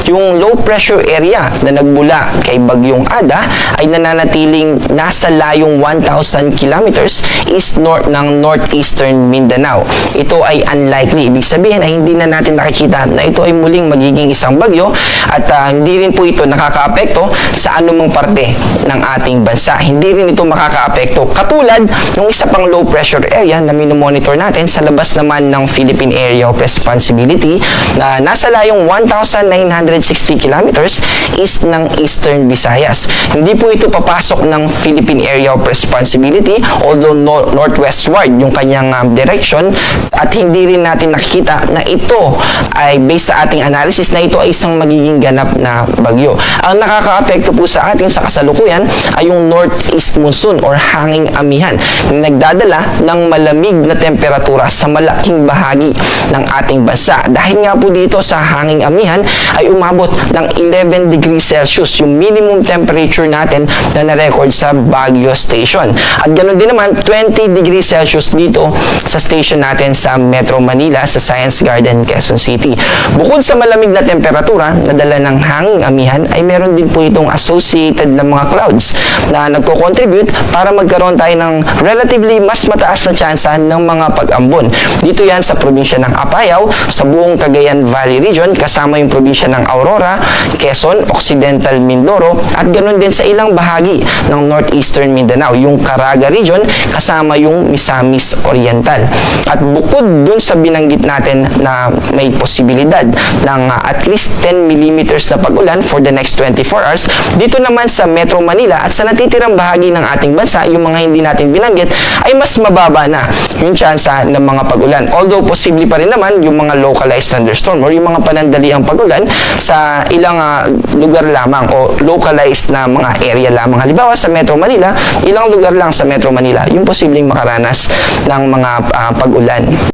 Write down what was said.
yung low pressure area na nagmula kay Bagyong Ada ay nananatiling nasa layong 1,000 kilometers east north ng northeastern Mindanao. Ito ay unlikely. Ibig sabihin ay hindi na natin nakikita na ito ay muling magiging isang bagyo at hindi rin po ito nakakaapekto sa anumang parte ng ating bansa. Hindi rin ito makakaapekto katulad ng isa pang low pressure area na minomonitor natin sa labas naman ng Philippine Area of Responsibility na nasa layong 1,960 kilometers east ng Eastern Visayas. Hindi po ito papasok ng Philippine Area of Responsibility although northwestward yung kanyang direction at hindi rin natin nakikita na ito ay based sa ating analysis na ito ay isang magiging ganap na bagyo. Ang nakakaapekto po sa atin sa kasalukuyan ay yung northeast monsoon or hanging amihan na nagdadala ng malamig na temperatura sa malaking bahagi ng ating bansa. Dahil nga po dito sa hanging amihan ay umabot ng 11 degrees Celsius yung minimum temperature natin na na-record sa Baguio Station. At ganoon din naman 20 degrees Celsius dito sa station natin sa Metro Manila sa Science Garden, Quezon City. Bukod sa malamig na temperatura na dala ng hanging amihan ay meron din po itong associated na mga clouds na nagko-contribute para magkaroon tayo ng relatively mas mataas na tsansa ng mga pag-ambon. Dito yan sa probinsya ng Apayao, sa buong Cagayan Valley region, kasama yung probinsya ng Aurora, Quezon, Occidental Mindoro, at ganoon din sa ilang bahagi ng northeastern Mindanao, yung Caraga region, kasama yung Misamis Oriental. At bukod dun sa binanggit natin na may posibilidad ng at least 10 millimeters na pag-ulan for the next 24 hours, dito naman sa Metro Manila at sa natitirang bahagi ng ating bansa, yung mga hindi natin binanggit, ay mas mababa na yung tsansa ng mga pag-ulan. Although, posible pa rin naman yung mga localized thunderstorm or yung mga panandaliang pag-ulan sa ilang lugar lamang o localized na mga area lamang. Halimbawa, sa Metro Manila, ilang lugar lang sa Metro Manila yung posibleng makaranas ng mga pag-ulan.